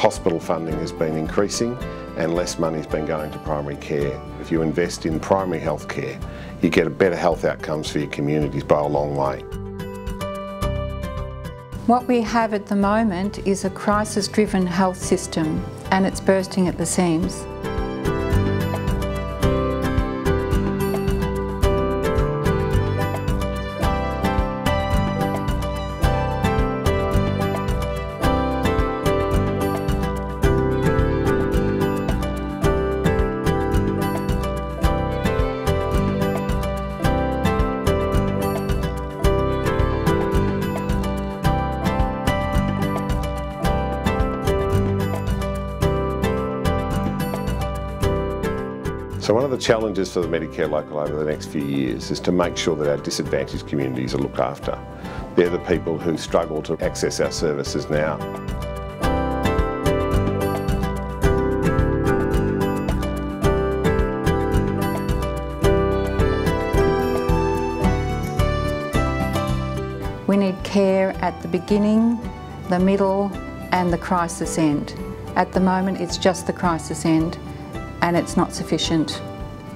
Hospital funding has been increasing and less money has been going to primary care. If you invest in primary health care, you get better health outcomes for your communities by a long way. What we have at the moment is a crisis-driven health system, and it's bursting at the seams. So one of the challenges for the Medicare local over the next few years is to make sure that our disadvantaged communities are looked after. They're the people who struggle to access our services now. We need care at the beginning, the middle and the crisis end. At the moment it's just the crisis end, and it's not sufficient,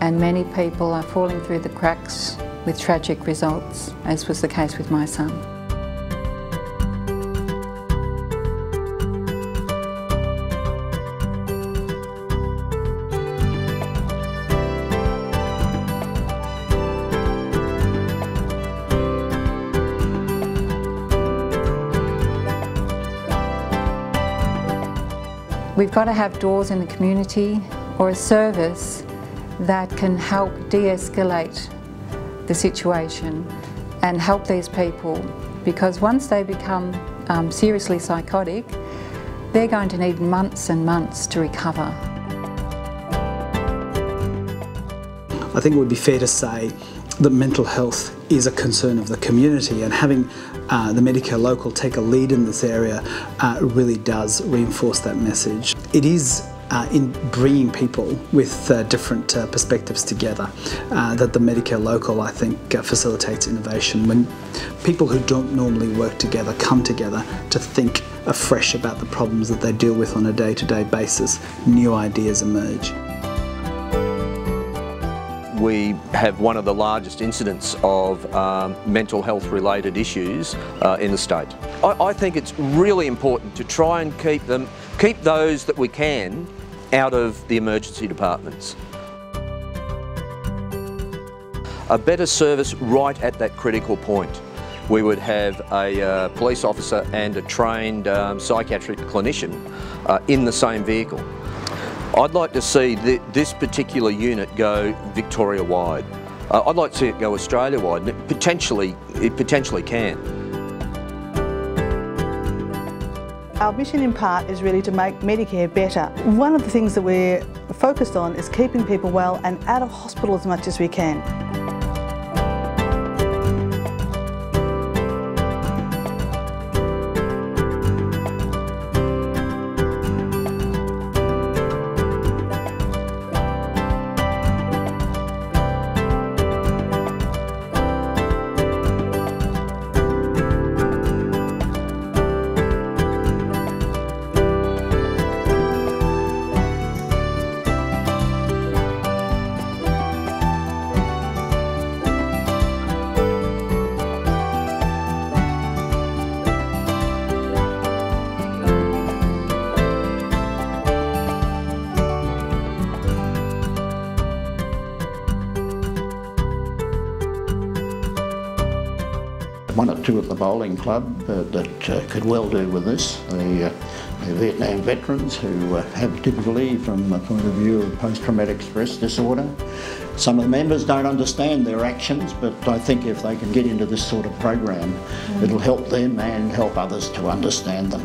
and many people are falling through the cracks with tragic results, as was the case with my son. We've got to have doors in the community or a service that can help de-escalate the situation and help these people, because once they become seriously psychotic, they're going to need months and months to recover. I think it would be fair to say that mental health is a concern of the community, and having the Medicare local take a lead in this area really does reinforce that message. It is in bringing people with different perspectives together that the Medicare local, I think, facilitates innovation. When people who don't normally work together come together to think afresh about the problems that they deal with on a day-to-day basis, new ideas emerge. We have one of the largest incidents of mental health related issues in the state. I think it's really important to try and keep those that we can out of the emergency departments. A better service right at that critical point. We would have a police officer and a trained psychiatric clinician in the same vehicle. I'd like to see this particular unit go Victoria-wide. I'd like to see it go Australia-wide, and it potentially can. Our mission in part is really to make Medicare better. One of the things that we're focused on is keeping people well and out of hospital as much as we can. One or two at the bowling club that could well do with this. The Vietnam veterans who have typically, from the point of view of post-traumatic stress disorder, some of the members don't understand their actions, but I think if they can get into this sort of program, it'll help them and help others to understand them.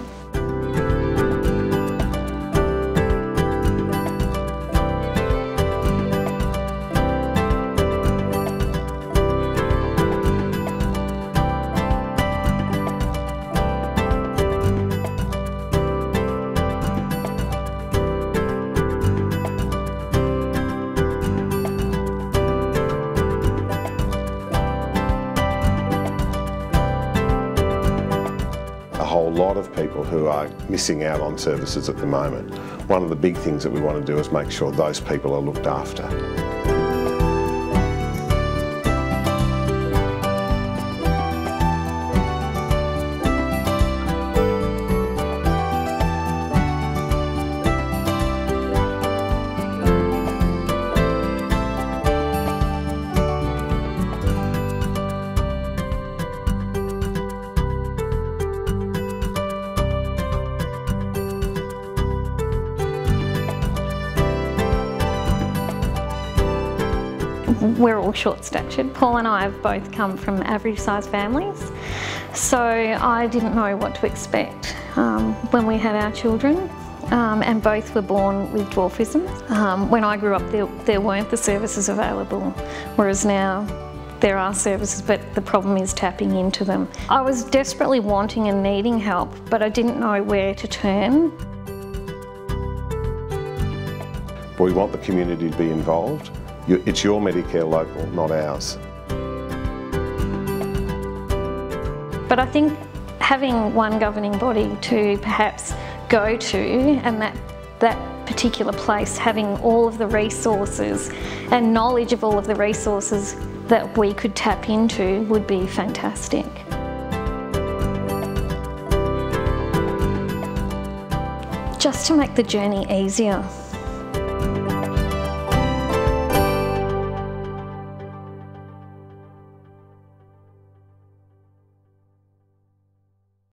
A whole lot of people who are missing out on services at the moment. One of the big things that we want to do is make sure those people are looked after. We're all short-statured. Paul and I have both come from average-sized families, so I didn't know what to expect when we had our children, and both were born with dwarfism. When I grew up, there weren't the services available, whereas now there are services, but the problem is tapping into them. I was desperately wanting and needing help, but I didn't know where to turn. We want the community to be involved. It's your Medicare local, not ours. But I think having one governing body to perhaps go to, and that particular place having all of the resources and knowledge of all of the resources that we could tap into would be fantastic. Just to make the journey easier.